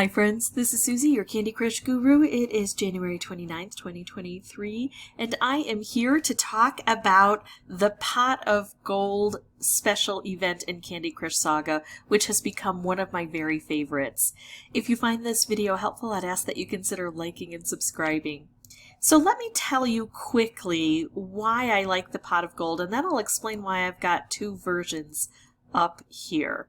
Hi friends, this is Suzy, your Candy Crush guru. It is January 29th, 2023, and I am here to talk about the Pot of Gold special event in Candy Crush Saga, which has become one of my very favorites. If you find this video helpful, I'd ask that you consider liking and subscribing. So let me tell you quickly why I like the Pot of Gold, and then I'll explain why I've got two versions up here.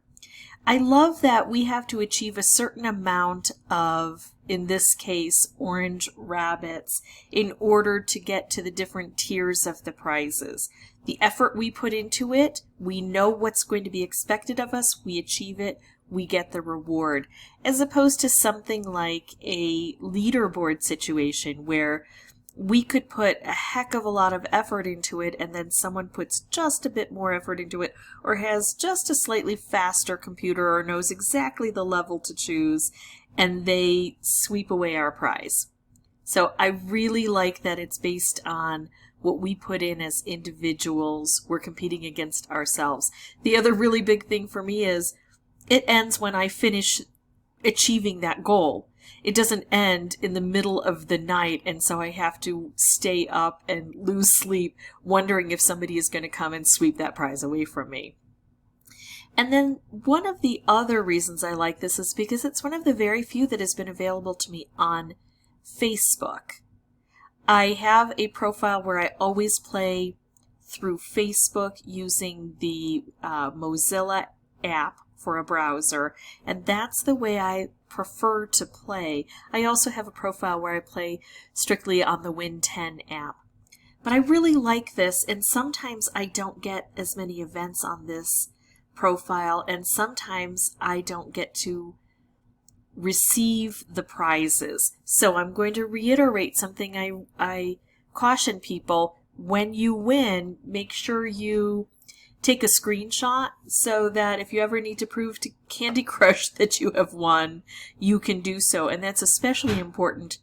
I love that we have to achieve a certain amount of, in this case, orange rabbits in order to get to the different tiers of the prizes. The effort we put into it, we know what's going to be expected of us, we achieve it, we get the reward. As opposed to something like a leaderboard situation where we could put a heck of a lot of effort into it and then someone puts just a bit more effort into it or has just a slightly faster computer or knows exactly the level to choose and they sweep away our prize. So I really like that it's based on what we put in as individuals. We're competing against ourselves. The other really big thing for me is it ends when I finish achieving that goal. It doesn't end in the middle of the night, and so I have to stay up and lose sleep wondering if somebody is going to come and sweep that prize away from me. And then one of the other reasons I like this is because it's one of the very few that has been available to me on Facebook. I have a profile where I always play through Facebook using the Mozilla app for a browser, and that's the way I prefer to play. I also have a profile where I play strictly on the Win 10 app. But I really like this, and sometimes I don't get as many events on this profile, and sometimes I don't get to receive the prizes. So I'm going to reiterate something I caution people. When you win, make sure you take a screenshot so that if you ever need to prove to Candy Crush that you have won, you can do so. And that's especially important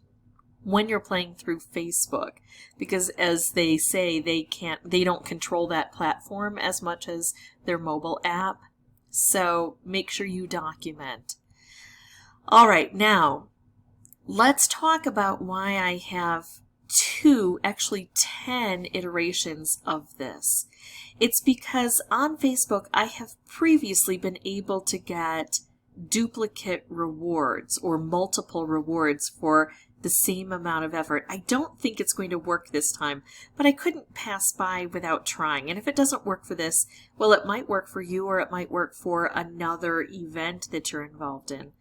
when you're playing through Facebook, because as they say, they don't control that platform as much as their mobile app. So make sure you document. All right, now let's talk about why I have actually 10 iterations of this. It's because on Facebook I have previously been able to get duplicate rewards or multiple rewards for the same amount of effort. I don't think it's going to work this time, but I couldn't pass by without trying. And if it doesn't work for this, well, it might work for you or it might work for another event that you're involved in.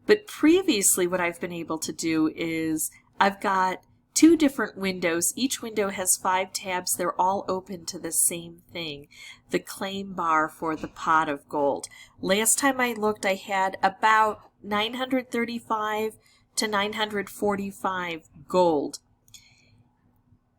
But previously what I've been able to do is I've got two different windows. Each window has 5 tabs. They're all open to the same thing, the claim bar for the Pot of Gold. Last time I looked, I had about 935 to 945 gold.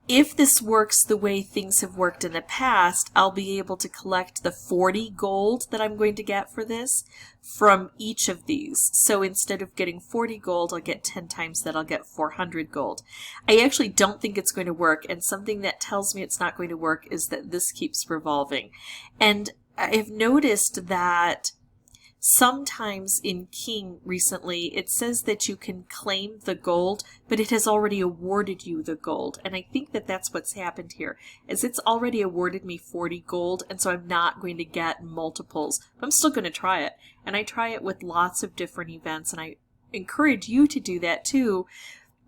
If this works the way things have worked in the past, I'll be able to collect the 40 gold that I'm going to get for this from each of these. So instead of getting 40 gold, I'll get 10 times that. I'll get 400 gold. I actually don't think it's going to work, and something that tells me it's not going to work is that this keeps revolving. And I've noticed that sometimes in King recently, it says that you can claim the gold, but it has already awarded you the gold. And I think that that's what's happened here, is it's already awarded me 40 gold, and so I'm not going to get multiples. But I'm still going to try it. And I try it with lots of different events, and I encourage you to do that too.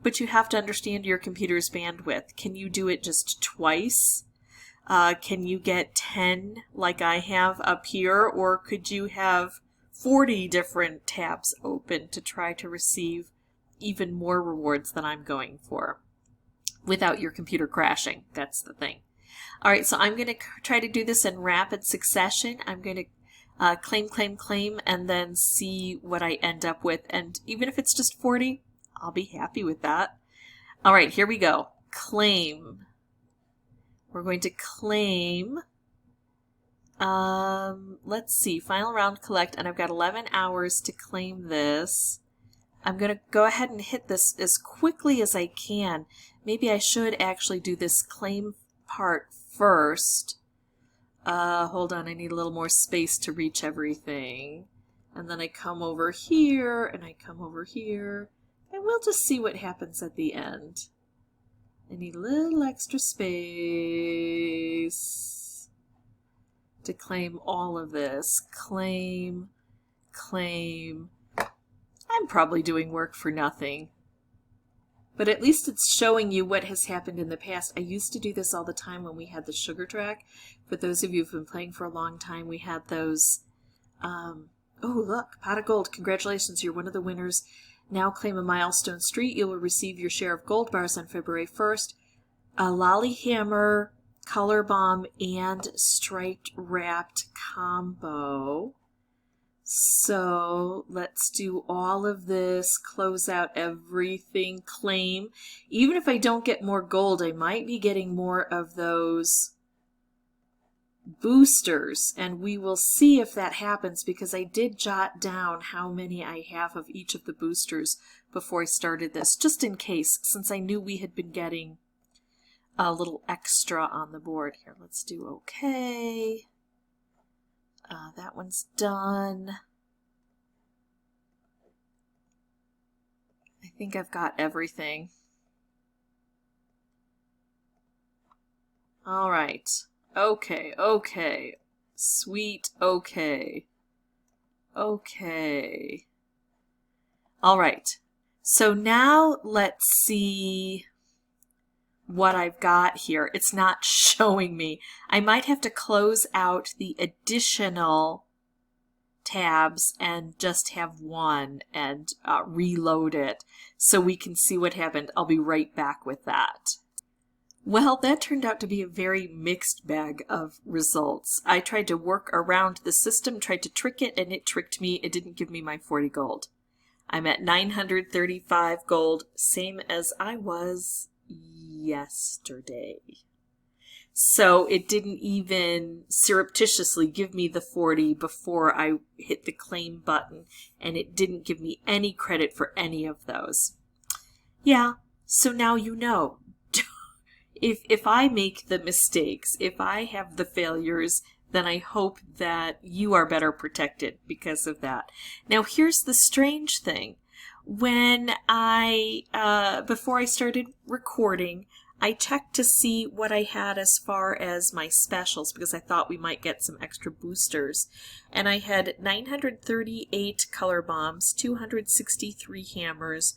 But you have to understand your computer's bandwidth. Can you do it just twice? Can you get 10 like I have up here, or could you have 40 different tabs open to try to receive even more rewards than I'm going for without your computer crashing? That's the thing. All right, so I'm going to try to do this in rapid succession. I'm going to claim, and then see what I end up with. And even if it's just 40, I'll be happy with that. All right, here we go. Claim. We're going to claim. Let's see, final round collect, and I've got 11 hours to claim this. I'm going to go ahead and hit this as quickly as I can. Maybe I should actually do this claim part first. Hold on, I need a little more space to reach everything. And then I come over here, and I come over here, and we'll just see what happens at the end. I need a little extra space to claim all of this. Claim, claim. I'm probably doing work for nothing. But at least it's showing you what has happened in the past. I used to do this all the time when we had the sugar track. For those of you who've been playing for a long time, we had those... oh, look, pot of gold. Congratulations, you're one of the winners. Now claim a milestone street. You will receive your share of gold bars on February 1st. A Lollihammer, color bomb, and striped wrapped combo. So let's do all of this, close out everything, claim. Even if I don't get more gold, I might be getting more of those boosters, and we will see if that happens, because I did jot down how many I have of each of the boosters before I started this, just in case, since I knew we had been getting a little extra on the board. Here, let's do okay. That one's done. I think I've got everything. All right. Okay, okay. Sweet, okay. Okay. All right. So now let's see what I've got here. It's not showing me. I might have to close out the additional tabs and just have one and reload it so we can see what happened. I'll be right back with that. Well, that turned out to be a very mixed bag of results. I tried to work around the system, tried to trick it, and it tricked me. It didn't give me my 40 gold. I'm at 935 gold, same as I was yesterday. So it didn't even surreptitiously give me the 40 before I hit the claim button, and it didn't give me any credit for any of those. Yeah, so now you know. If I make the mistakes, if I have the failures, then I hope that you are better protected because of that. Now here's the strange thing. When before I started recording, I checked to see what I had as far as my specials, because I thought we might get some extra boosters. And I had 938 color bombs, 263 hammers,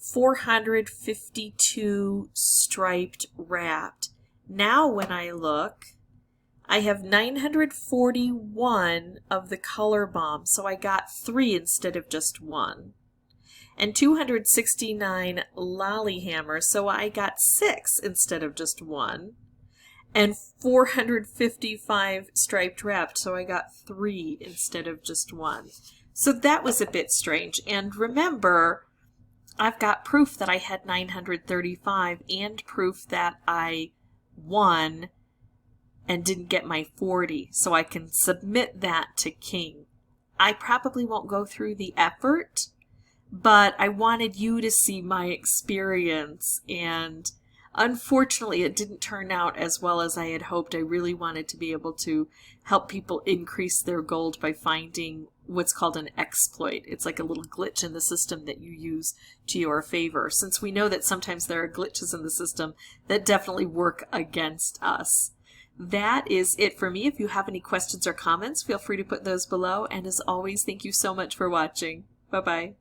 452 striped wrapped. Now when I look, I have 941 of the color bombs, so I got 3 instead of just 1. And 269 Lollihammers, so I got 6 instead of just 1. And 455 striped wrapped, so I got 3 instead of just 1. So that was a bit strange. And remember, I've got proof that I had 935 and proof that I won and didn't get my 40, so I can submit that to King. I probably won't go through the effort, but I wanted you to see my experience, and unfortunately it didn't turn out as well as I had hoped. I really wanted to be able to help people increase their gold by finding what's called an exploit. It's like a little glitch in the system that you use to your favor, since we know that sometimes there are glitches in the system that definitely work against us. That is it for me. If you have any questions or comments, feel free to put those below, and as always, thank you so much for watching. Bye-bye.